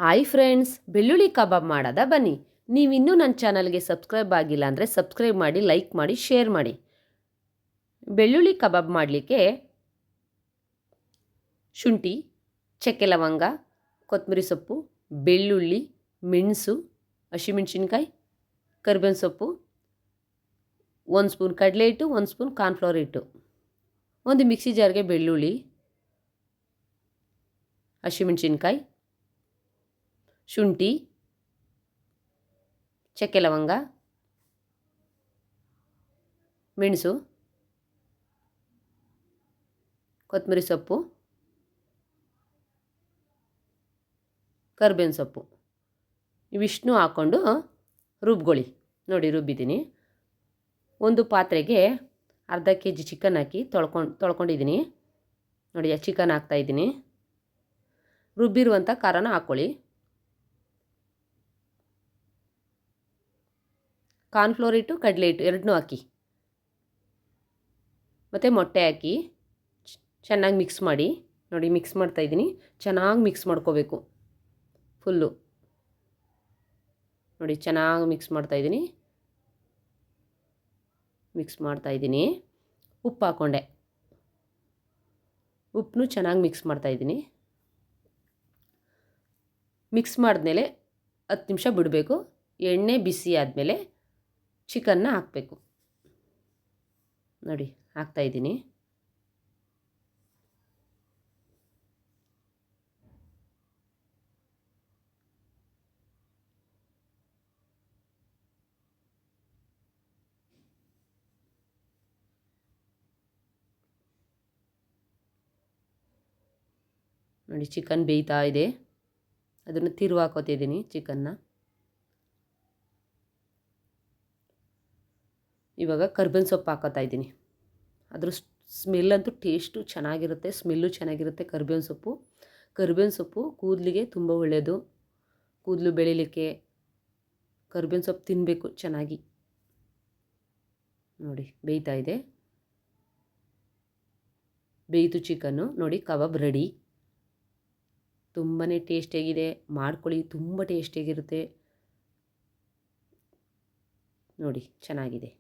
Hi friends, ಬೆಳ್ಳುಳ್ಳಿ ಕಬಾಬ್ ಮಾಡೋದ ಬನ್ನಿ. ನೀವಿನ್ನೂ ನನ್ನ ಚಾನಲ್ಗೆ ಸಬ್ಸ್ಕ್ರೈಬ್ ಆಗಿಲ್ಲ ಅಂದರೆ ಸಬ್ಸ್ಕ್ರೈಬ್ ಮಾಡಿ, ಲೈಕ್ ಮಾಡಿ, ಶೇರ್ ಮಾಡಿ. ಬೆಳ್ಳುಳ್ಳಿ ಕಬಾಬ್ ಮಾಡಲಿಕ್ಕೆ ಶುಂಠಿ, ಚಕ್ಕೆ ಲವಂಗ, ಕೊತ್ತಂಬರಿ ಸೊಪ್ಪು, ಬೆಳ್ಳುಳ್ಳಿ, ಮೆಣಸು, ಹಸಿಮೆಣಸಿನ್ಕಾಯಿ, ಕರಿಬೇವಿನ ಸೊಪ್ಪು, 1 ಸ್ಪೂನ್ ಕಡಲೆ ಹಿಟ್ಟು, 1 ಸ್ಪೂನ್ ಕಾರ್ನ್ಫ್ಲವರ್ ಹಿಟ್ಟು, ಒಂದು ಮಿಕ್ಸಿ ಜಾರ್ಗೆ ಬೆಳ್ಳುಳ್ಳಿ, ಹಸಿಮೆಣಸಿನ್ಕಾಯಿ, ಶುಂಠಿ, ಚಕ್ಕೆ ಲವಂಗ, ಮೆಣಸು, ಕೊತ್ತಂಬರಿ ಸೊಪ್ಪು, ಕರಿಬೇವಿನ ಸೊಪ್ಪು ಇವಿಷ್ಟನ್ನು ಹಾಕ್ಕೊಂಡು ರುಬ್ಕೊಳ್ಳಿ. ನೋಡಿ ರುಬ್ಬಿದ್ದೀನಿ. ಒಂದು ಪಾತ್ರೆಗೆ ಅರ್ಧ kg ಚಿಕನ್ ಹಾಕಿ ತೊಳ್ಕೊಂಡಿದ್ದೀನಿ. ನೋಡಿ ಚಿಕನ್ ಹಾಕ್ತಾಯಿದ್ದೀನಿ. ರುಬ್ಬಿರುವಂಥ ಖಾರನ ಹಾಕ್ಕೊಳ್ಳಿ. ಕಾರ್ನ್ಫ್ಲೋರ್ ಹಿಟ್ಟು, ಕಡಲೆ ಹಿಟ್ಟು ಎರಡನ್ನೂ ಹಾಕಿ, ಮತ್ತು ಮೊಟ್ಟೆ ಹಾಕಿ ಚೆನ್ನಾಗಿ ಮಿಕ್ಸ್ ಮಾಡಿ. ನೋಡಿ ಮಿಕ್ಸ್ ಮಾಡ್ತಾಯಿದ್ದೀನಿ. ಚೆನ್ನಾಗಿ ಮಿಕ್ಸ್ ಮಾಡ್ಕೋಬೇಕು ಫುಲ್ಲು. ನೋಡಿ ಚೆನ್ನಾಗಿ ಮಿಕ್ಸ್ ಮಾಡ್ತಾಯಿದ್ದೀನಿ. ಉಪ್ಪು ಹಾಕ್ಕೊಂಡೆ. ಉಪ್ಪನ್ನು ಚೆನ್ನಾಗಿ ಮಿಕ್ಸ್ ಮಾಡ್ತಾಯಿದ್ದೀನಿ. ಮಿಕ್ಸ್ ಮಾಡಿದ್ಮೇಲೆ 10 ನಿಮಿಷ ಬಿಡಬೇಕು. ಎಣ್ಣೆ ಬಿಸಿ ಆದಮೇಲೆ ಚಿಕನ್ನ ಹಾಕಬೇಕು. ನೋಡಿ ಹಾಕ್ತಾಯಿದ್ದೀನಿ. ನೋಡಿ ಚಿಕನ್ ಬೇಯ್ತಾ ಇದೆ. ಅದನ್ನು ತಿರುವು ಹಾಕೋತಿದ್ದೀನಿ ಚಿಕನ್ನ. ಇವಾಗ ಕರಿಬೇವಿನ ಸೊಪ್ಪು ಹಾಕೋತಾ ಇದ್ದೀನಿ. ಅದ್ರ ಸ್ಮೆಲ್ ಅಂತೂ ಟೇಸ್ಟು ಚೆನ್ನಾಗಿರುತ್ತೆ, ಸ್ಮೆಲ್ಲು ಚೆನ್ನಾಗಿರುತ್ತೆ. ಕರಿಬೇವಿನ ಸೊಪ್ಪು ಕೂದಲಿಗೆ ತುಂಬ ಒಳ್ಳೆಯದು. ಕೂದಲು ಬೆಳೀಲಿಕ್ಕೆ ಕರಿಬೇವಿನ ಸೊಪ್ಪು ತಿನ್ನಬೇಕು ಚೆನ್ನಾಗಿ. ನೋಡಿ ಬೇಯ್ತಾ ಇದೆ. ಬೇಯ್ತು ಚಿಕನ್ನು. ನೋಡಿ ಕಬಾಬ್ ರೆಡಿ. ತುಂಬಾ ಟೇಸ್ಟಿಯಾಗಿದೆ. ಮಾಡ್ಕೊಳ್ಳಿ, ತುಂಬ ಟೇಸ್ಟಿಯಾಗಿರುತ್ತೆ. ನೋಡಿ ಚೆನ್ನಾಗಿದೆ.